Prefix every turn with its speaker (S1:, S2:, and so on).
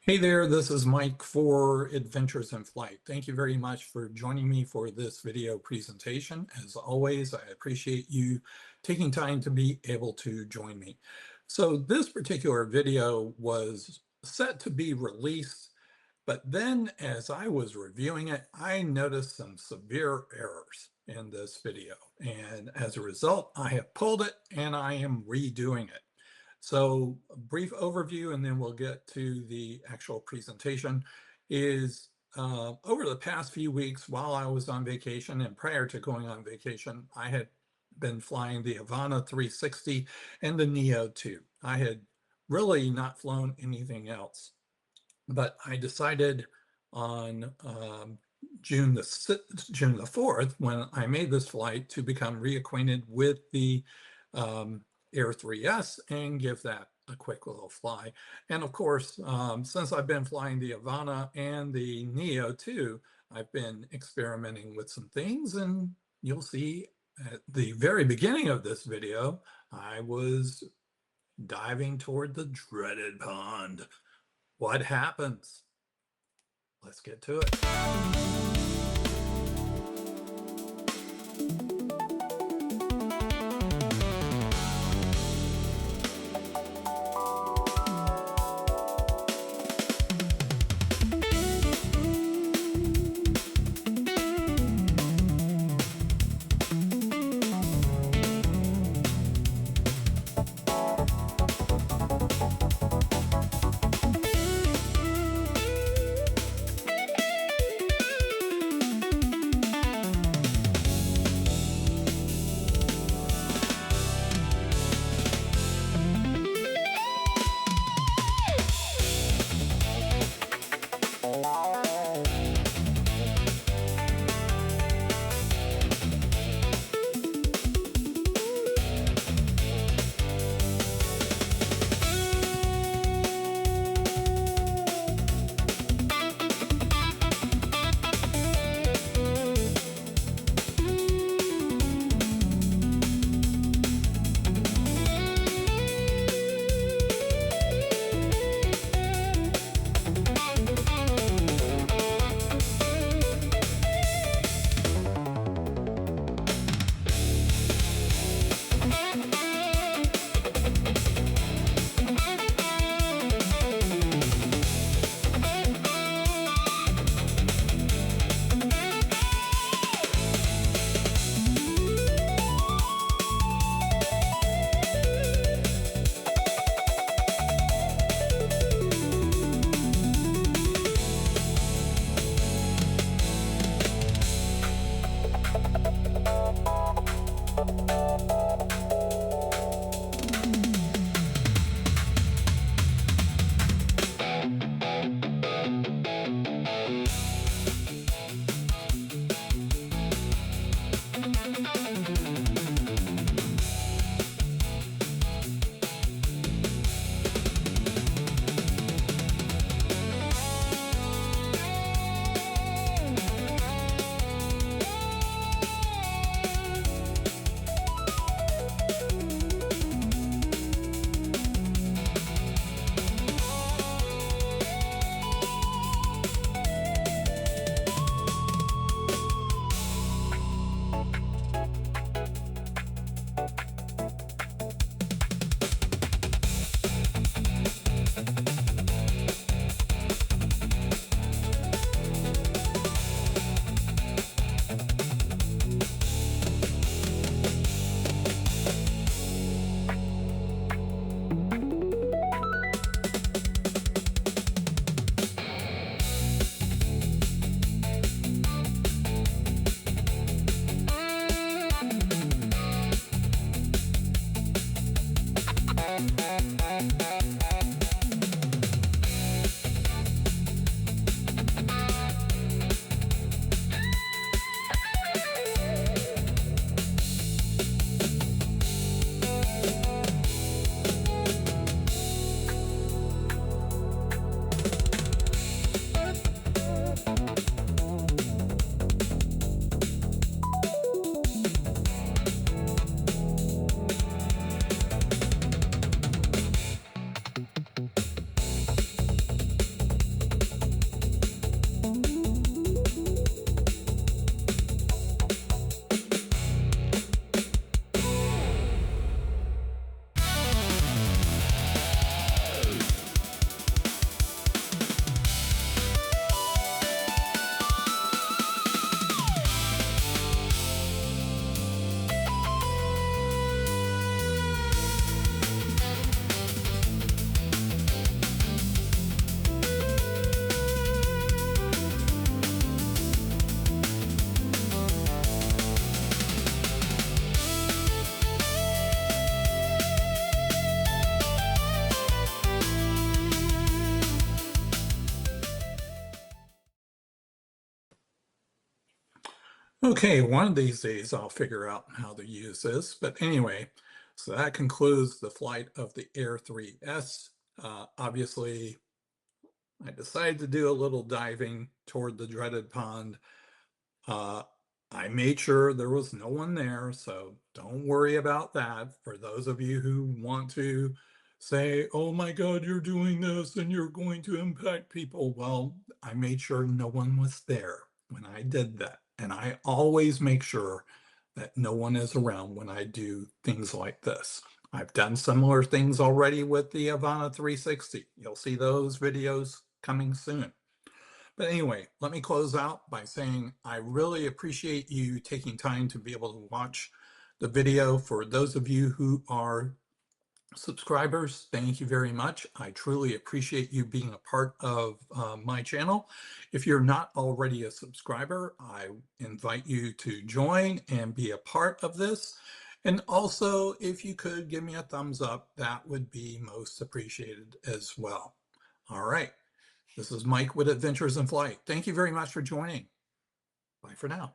S1: Hey there, this is Mike for Adventures in Flight. Thank you very much for joining me for this video presentation. As always, I appreciate you taking time to be able to join me. So this particular video was set to be released, but then as I was reviewing it, I noticed some severe errors in this video. And as a result, I have pulled it and I am redoing it. So a brief overview, and then we'll get to the actual presentation, is over the past few weeks while I was on vacation and prior to going on vacation, I had been flying the Avata 360 and the Neo 2. I had really not flown anything else, but I decided on June the 4th, when I made this flight, to become reacquainted with the Air 3S and give that a quick little fly. And of course, since I've been flying the Avata and the Neo 2, I've been experimenting with some things, and you'll see at the very beginning of this video, I was diving toward the dreaded pond. What happens? Let's get to it. Okay, one of these days I'll figure out how to use this. But anyway, so that concludes the flight of the Air 3S. Obviously, I decided to do a little diving toward the dreaded pond. Uh, I made sure there was no one there, so don't worry about that. For those of you who want to say, oh my God, you're doing this and you're going to impact people. Well, I made sure no one was there when I did that. And I always make sure that no one is around when I do things like this. I've done similar things already with the Avata 360. You'll see those videos coming soon. But anyway, let me close out by saying I really appreciate you taking time to be able to watch the video. For those of you who are subscribers, thank you very much. I truly appreciate you being a part of my channel. If you're not already a subscriber, I invite you to join and be a part of this. And also, if you could give me a thumbs up, that would be most appreciated as well. All right. This is Mike with Adventures in Flight. Thank you very much for joining. Bye for now.